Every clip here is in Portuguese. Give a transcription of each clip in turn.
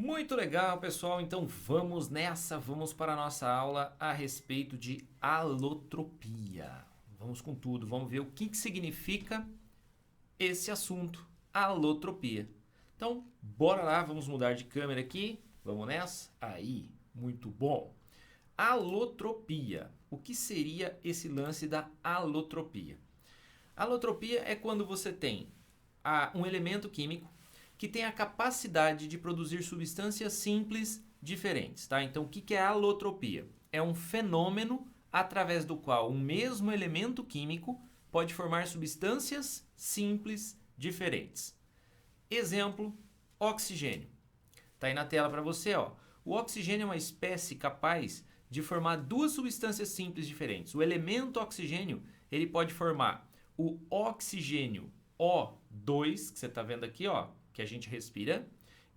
Muito legal, pessoal. Então vamos nessa, vamos para a nossa aula a respeito de alotropia. Vamos com tudo, vamos ver o que significa esse assunto, alotropia. Então, bora lá, vamos mudar de câmera aqui. Vamos nessa? Aí, muito bom. Alotropia. O que seria esse lance da alotropia? Alotropia é quando você tem um elemento químico que tem a capacidade de produzir substâncias simples diferentes, tá? Então, o que é alotropia? É um fenômeno através do qual um mesmo elemento químico pode formar substâncias simples diferentes. Exemplo, oxigênio. Tá aí na tela para você, ó. O oxigênio é uma espécie capaz de formar duas substâncias simples diferentes. O elemento oxigênio, ele pode formar o oxigênio O2, que você está vendo aqui, ó, que a gente respira,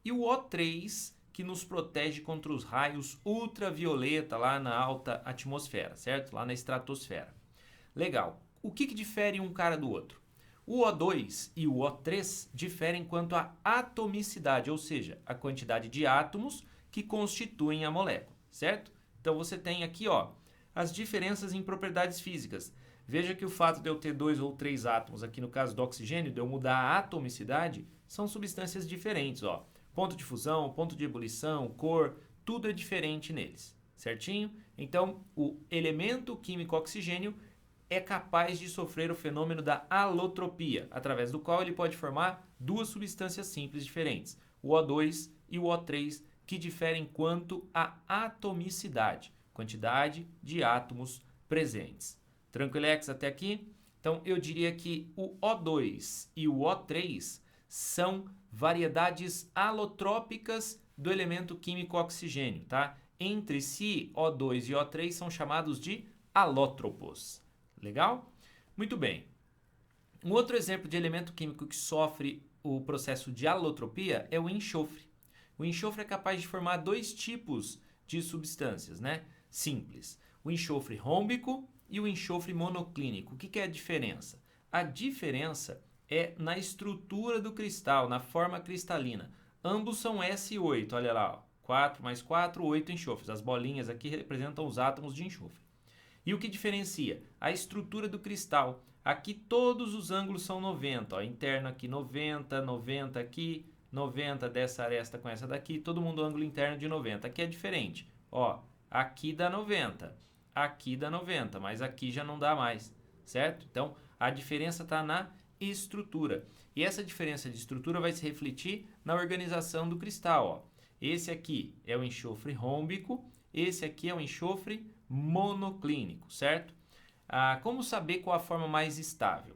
e o O3, que nos protege contra os raios ultravioleta lá na alta atmosfera, certo? Lá na estratosfera. Legal. O que difere um cara do outro? O O2 e o O3 diferem quanto à atomicidade, ou seja, a quantidade de átomos que constituem a molécula, certo? Então você tem aqui, ó, as diferenças em propriedades físicas. Veja que o fato de eu ter 2 ou 3 átomos, aqui no caso do oxigênio, de eu mudar a atomicidade, são substâncias diferentes, ó. Ponto de fusão, ponto de ebulição, cor, tudo é diferente neles, certinho? Então, o elemento químico oxigênio é capaz de sofrer o fenômeno da alotropia, através do qual ele pode formar duas substâncias simples diferentes, o O2 e o O3, que diferem quanto à atomicidade, quantidade de átomos presentes. Tranquilex até aqui? Então, eu diria que o O2 e o O3 são variedades alotrópicas do elemento químico oxigênio, tá? Entre si, O2 e O3 são chamados de alótropos. Legal? Muito bem. Um outro exemplo de elemento químico que sofre o processo de alotropia é o enxofre. O enxofre é capaz de formar dois tipos de substâncias, né? Simples. O enxofre rômbico e o enxofre monoclínico. O que é a diferença? A diferença é na estrutura do cristal, na forma cristalina. Ambos são S8, olha lá, ó. 4 mais 4, 8 enxofres. As bolinhas aqui representam os átomos de enxofre. E o que diferencia? A estrutura do cristal. Aqui todos os ângulos são 90. Ó. Interno aqui 90, 90 aqui, 90 dessa aresta com essa daqui. Todo mundo ângulo interno de 90. Aqui é diferente. Ó, aqui dá 90, aqui dá 90, mas aqui já não dá mais, certo? Então, a diferença está na estrutura. E essa diferença de estrutura vai se refletir na organização do cristal. Ó. Esse aqui é o enxofre rômbico, esse aqui é o enxofre monoclínico, certo? Como saber qual a forma mais estável?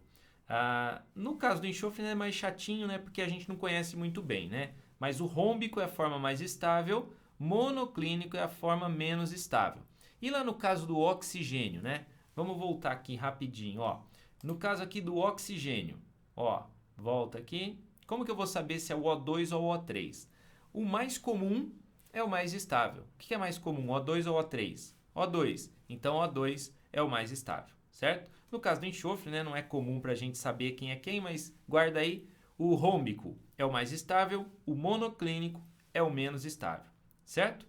No caso do enxofre é mais chatinho, né? Porque a gente não conhece muito bem, né? Mas o rômbico é a forma mais estável, monoclínico é a forma menos estável. E lá no caso do oxigênio, né? Vamos voltar aqui rapidinho, ó. No caso aqui do oxigênio, ó, volta aqui. Como que eu vou saber se é o O2 ou o O3? O mais comum é o mais estável. O que é mais comum, O2 ou O3? O2. Então, O2 é o mais estável, certo? No caso do enxofre, né, não é comum para a gente saber quem é quem, mas guarda aí. O rômbico é o mais estável, o monoclínico é o menos estável, certo?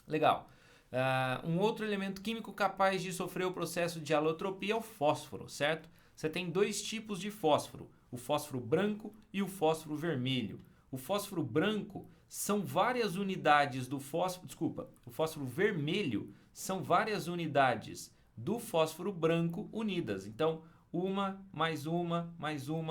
Legal. Um outro elemento químico capaz de sofrer o processo de alotropia é o fósforo, certo? Você tem dois tipos de fósforo, o fósforo branco e o fósforo vermelho. O fósforo branco são várias unidades do fósforo, o fósforo vermelho são várias unidades do fósforo branco unidas. Então, uma,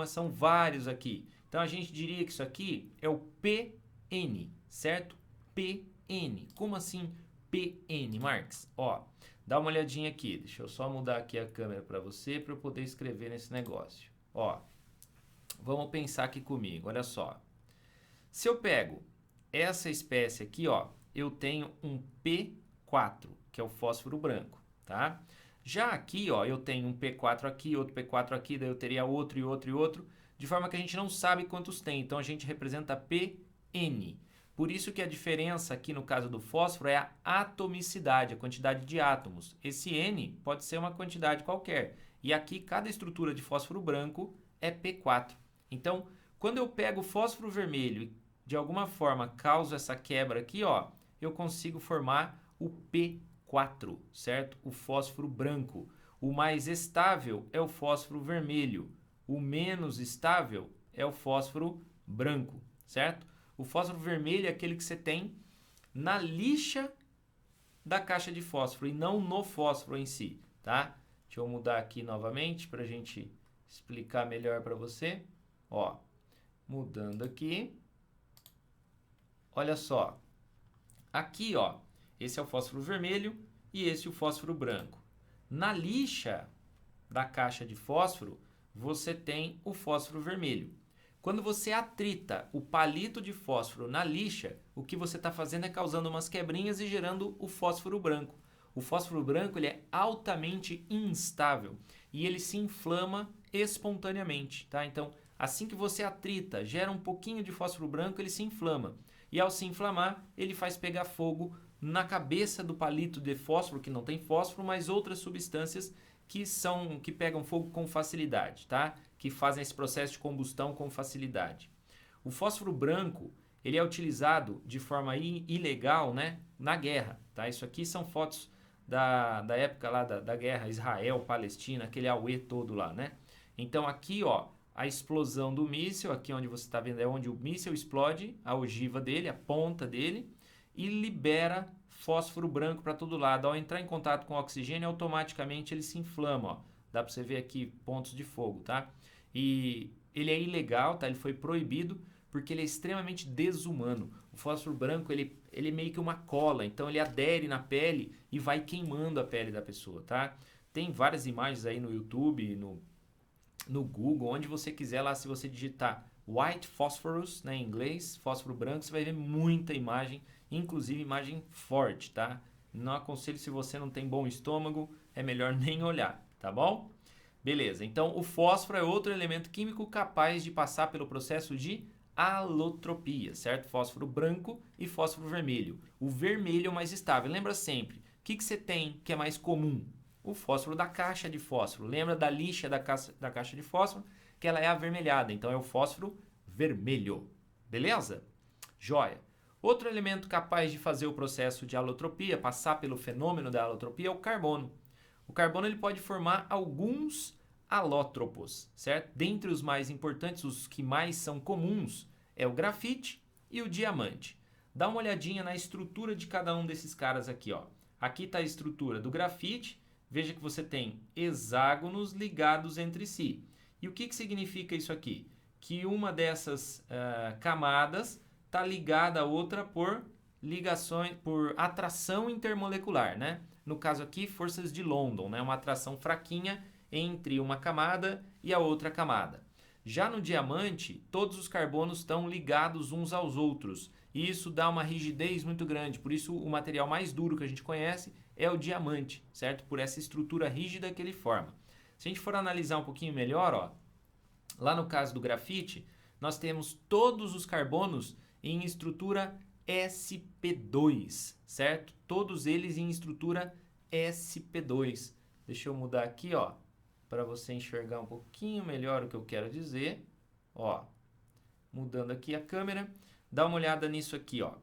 são vários aqui. Então, a gente diria que isso aqui é o PN, certo? PN. Como assim PN, Marx? Ó, dá uma olhadinha aqui. Deixa eu só mudar aqui a câmera para você para eu poder escrever nesse negócio. Ó, vamos pensar aqui comigo, olha só. Se eu pego essa espécie aqui, ó, eu tenho um P4, que é o fósforo branco, tá? Já aqui, ó, eu tenho um P4 aqui, outro P4 aqui, daí eu teria outro e outro e outro, de forma que a gente não sabe quantos tem, então a gente representa PN. Por isso que a diferença aqui no caso do fósforo é a atomicidade, a quantidade de átomos. Esse N pode ser uma quantidade qualquer. E aqui cada estrutura de fósforo branco é P4. Então, quando eu pego o fósforo vermelho e de alguma forma causo essa quebra aqui, ó, eu consigo formar o P4, certo? O fósforo branco. O mais estável é o fósforo vermelho. O menos estável é o fósforo branco, certo? O fósforo vermelho é aquele que você tem na lixa da caixa de fósforo e não no fósforo em si, tá? Deixa eu mudar aqui novamente para a gente explicar melhor para você. Ó, mudando aqui. Olha só. Aqui, ó, esse é o fósforo vermelho e esse é o fósforo branco. Na lixa da caixa de fósforo, você tem o fósforo vermelho. Quando você atrita o palito de fósforo na lixa, o que você está fazendo é causando umas quebrinhas e gerando o fósforo branco. O fósforo branco ele é altamente instável e ele se inflama espontaneamente, tá? Então, assim que você atrita, gera um pouquinho de fósforo branco, ele se inflama. E ao se inflamar, ele faz pegar fogo na cabeça do palito de fósforo, que não tem fósforo, mas outras substâncias que pegam fogo com facilidade, tá? Que fazem esse processo de combustão com facilidade. O fósforo branco, ele é utilizado de forma ilegal, né, na guerra, tá? Isso aqui são fotos da época lá da guerra Israel-Palestina, aquele auê todo lá, né? Então aqui, ó, a explosão do míssil, aqui onde você está vendo é onde o míssil explode, a ogiva dele, a ponta dele, e libera fósforo branco para todo lado. Ao entrar em contato com o oxigênio, automaticamente ele se inflama, ó. Dá para você ver aqui pontos de fogo, tá? E ele é ilegal, tá? Ele foi proibido porque ele é extremamente desumano. O fósforo branco, ele é meio que uma cola, então ele adere na pele e vai queimando a pele da pessoa, tá? Tem várias imagens aí no YouTube, no Google, onde você quiser lá, se você digitar white phosphorus, né, em inglês, fósforo branco, você vai ver muita imagem, inclusive imagem forte, tá? Não aconselho, se você não tem bom estômago, é melhor nem olhar, tá bom? Beleza, então o fósforo é outro elemento químico capaz de passar pelo processo de alotropia, certo? Fósforo branco e fósforo vermelho. O vermelho é o mais estável. Lembra sempre, o que você tem que é mais comum? O fósforo da caixa de fósforo. Lembra da lixa da caixa de fósforo? Que ela é avermelhada, então é o fósforo vermelho. Beleza? Joia. Outro elemento capaz de fazer o processo de alotropia, passar pelo fenômeno da alotropia, é o carbono. O carbono ele pode formar alguns alótropos, certo? Dentre os mais importantes, os que mais são comuns, é o grafite e o diamante. Dá uma olhadinha na estrutura de cada um desses caras aqui, ó. Aqui está a estrutura do grafite. Veja que você tem hexágonos ligados entre si. E o que significa isso aqui? Que uma dessas camadas está ligada à outra por ligações, por atração intermolecular, né? No caso aqui, forças de London, né? Uma atração fraquinha entre uma camada e a outra camada. Já no diamante, todos os carbonos estão ligados uns aos outros. E isso dá uma rigidez muito grande. Por isso, o material mais duro que a gente conhece é o diamante, certo? Por essa estrutura rígida que ele forma. Se a gente for analisar um pouquinho melhor, ó, lá no caso do grafite, nós temos todos os carbonos em estrutura sp2, certo? Todos eles em estrutura sp2. Deixa eu mudar aqui, ó, para você enxergar um pouquinho melhor o que eu quero dizer. Ó, mudando aqui a câmera, dá uma olhada nisso aqui, ó.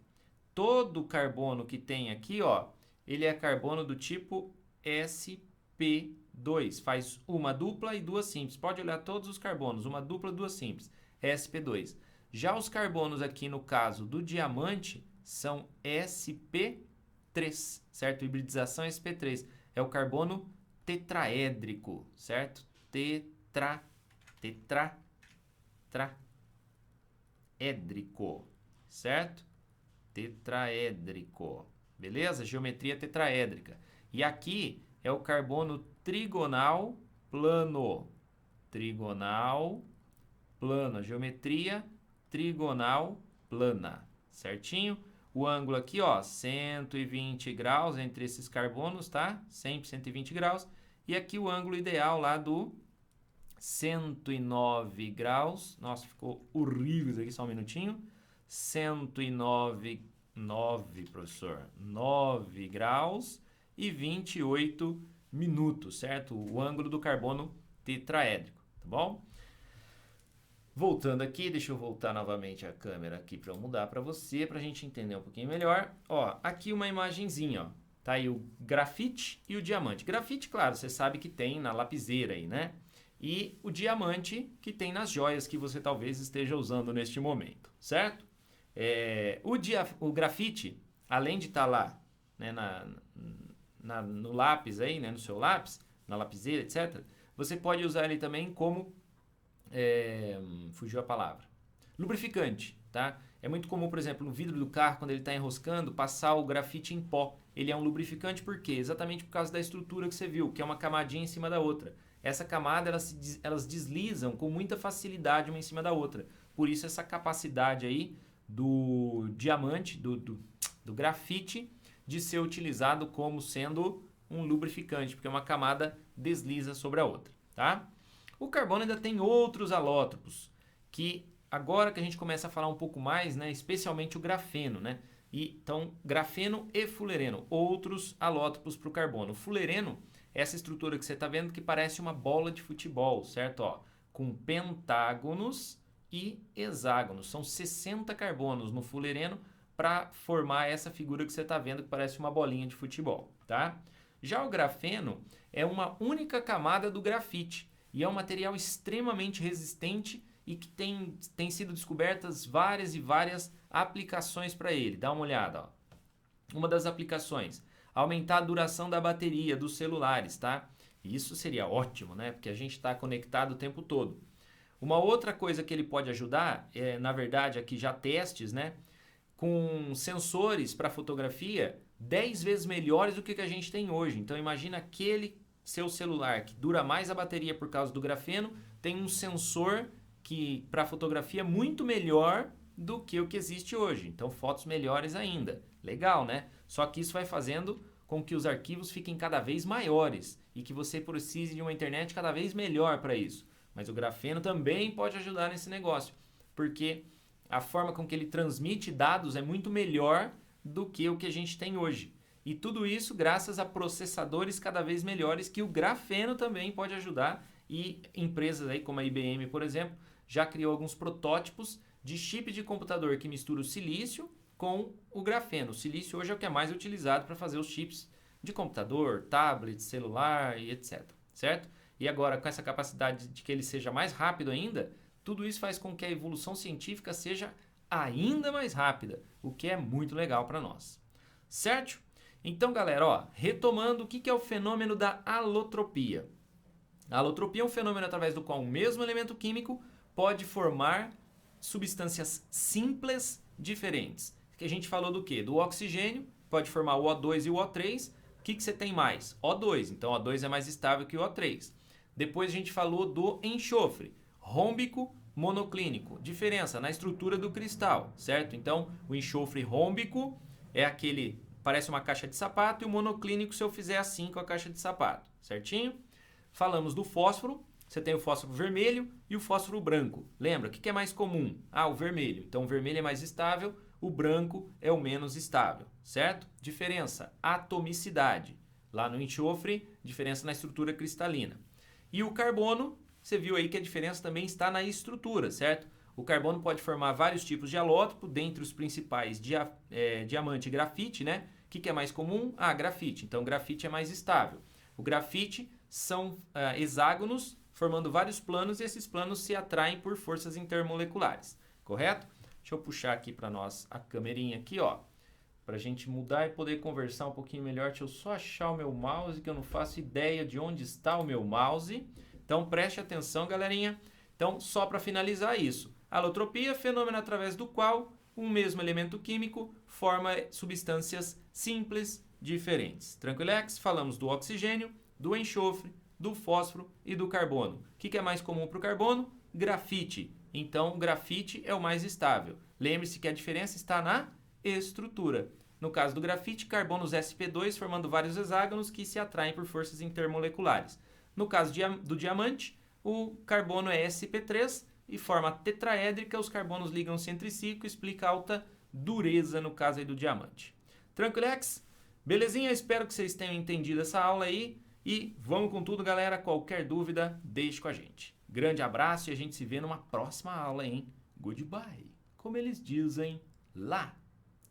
Todo carbono que tem aqui, ó, ele é carbono do tipo sp2. Faz uma dupla e duas simples. Pode olhar todos os carbonos, uma dupla, duas simples. sp2. Já os carbonos aqui no caso do diamante são sp3, certo? Hibridização sp3. É o carbono tetraédrico, certo? Tetraédrico, certo? Tetraédrico. Beleza? Geometria tetraédrica. E aqui é o carbono trigonal plano. Trigonal plano. Geometria trigonal plana. Certinho? O ângulo aqui, ó, 120 graus entre esses carbonos, tá? Sempre 120 graus. E aqui o ângulo ideal lá do 109 graus. Nossa, ficou horrível isso aqui, só um minutinho. 109, professor. 9 graus e 28 minutos, certo? O ângulo do carbono tetraédrico, tá bom? Voltando aqui, deixa eu voltar novamente a câmera aqui para eu mudar para você, para a gente entender um pouquinho melhor. Ó, aqui uma imagenzinha, ó. Tá aí o grafite e o diamante. Grafite, claro, você sabe que tem na lapiseira aí, né? E o diamante que tem nas joias que você talvez esteja usando neste momento, certo? O grafite, além de estar lá, né, no lápis aí, né, no seu lápis, na lapiseira, etc., você pode usar ele também como fugiu a palavra. Lubrificante, tá? É muito comum, por exemplo, no vidro do carro, quando ele está enroscando, passar o grafite em pó. Ele é um lubrificante por quê? Exatamente por causa da estrutura que você viu, que é uma camadinha em cima da outra. Essa camada, elas deslizam com muita facilidade uma em cima da outra. Por isso essa capacidade aí do diamante, do grafite, de ser utilizado como sendo um lubrificante, porque uma camada desliza sobre a outra, tá? O carbono ainda tem outros alótropos, que agora que a gente começa a falar um pouco mais, né, especialmente o grafeno, né? Então, grafeno e fulereno, outros alótropos para o carbono. O fulereno é essa estrutura que você está vendo que parece uma bola de futebol, certo? Ó, com pentágonos e hexágonos. São 60 carbonos no fulereno para formar essa figura que você está vendo que parece uma bolinha de futebol, tá? Já o grafeno é uma única camada do grafite e é um material extremamente resistente e que tem sido descobertas várias e várias aplicações para ele. Dá uma olhada, ó. Uma das aplicações, aumentar a duração da bateria dos celulares, tá? Isso seria ótimo, né? Porque a gente está conectado o tempo todo. Uma outra coisa que ele pode ajudar, na verdade, aqui já testes, né? Com sensores para fotografia 10 vezes melhores do que a gente tem hoje. Então imagina aquele seu celular que dura mais a bateria por causa do grafeno, tem um sensor que para fotografia é muito melhor do que o que existe hoje. Então fotos melhores ainda. Legal, né? Só que isso vai fazendo com que os arquivos fiquem cada vez maiores e que você precise de uma internet cada vez melhor para isso. Mas o grafeno também pode ajudar nesse negócio, porque a forma com que ele transmite dados é muito melhor do que o que a gente tem hoje. E tudo isso graças a processadores cada vez melhores que o grafeno também pode ajudar. E empresas aí como a IBM, por exemplo, já criou alguns protótipos de chip de computador que mistura o silício com o grafeno. O silício hoje é o que é mais utilizado para fazer os chips de computador, tablet, celular e etc. Certo? E agora, com essa capacidade de que ele seja mais rápido ainda, tudo isso faz com que a evolução científica seja ainda mais rápida, o que é muito legal para nós. Certo? Então, galera, ó, retomando, o que é o fenômeno da alotropia? A alotropia é um fenômeno através do qual o mesmo elemento químico pode formar substâncias simples diferentes. Que a gente falou do quê? Do oxigênio, pode formar o O2 e o O3. O que você tem mais? O2. Então, o O2 é mais estável que o O3. Depois a gente falou do enxofre, rômbico, monoclínico. Diferença na estrutura do cristal, certo? Então, o enxofre rômbico é aquele, parece uma caixa de sapato, e o monoclínico se eu fizer assim com a caixa de sapato, certinho? Falamos do fósforo, você tem o fósforo vermelho e o fósforo branco. Lembra, o que é mais comum? Ah, o vermelho. Então, o vermelho é mais estável, o branco é o menos estável, certo? Diferença, atomicidade. Lá no enxofre, diferença na estrutura cristalina. E o carbono, você viu aí que a diferença também está na estrutura, certo? O carbono pode formar vários tipos de alótopo, dentre os principais diamante e grafite, né? O que é mais comum? Ah, grafite. Então, grafite é mais estável. O grafite são hexágonos formando vários planos e esses planos se atraem por forças intermoleculares, correto? Deixa eu puxar aqui para nós a câmerinha aqui, ó, para a gente mudar e poder conversar um pouquinho melhor. Deixa eu só achar o meu mouse, que eu não faço ideia de onde está o meu mouse. Então, preste atenção, galerinha. Então, só para finalizar isso. Alotropia, fenômeno através do qual um mesmo elemento químico forma substâncias simples diferentes. Tranquilex? Falamos do oxigênio, do enxofre, do fósforo e do carbono. O que é mais comum para o carbono? Grafite. Então, o grafite é o mais estável. Lembre-se que a diferença está na estrutura. No caso do grafite, carbonos sp2 formando vários hexágonos que se atraem por forças intermoleculares. No caso do diamante, o carbono é sp3 e forma tetraédrica, os carbonos ligam-se entre si, que explica alta dureza no caso aí do diamante. Tranquilex? Belezinha? Espero que vocês tenham entendido essa aula aí e vamos com tudo, galera. Qualquer dúvida, deixe com a gente. Grande abraço e a gente se vê numa próxima aula, hein? Goodbye, como eles dizem lá.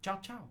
Tchau, tchau.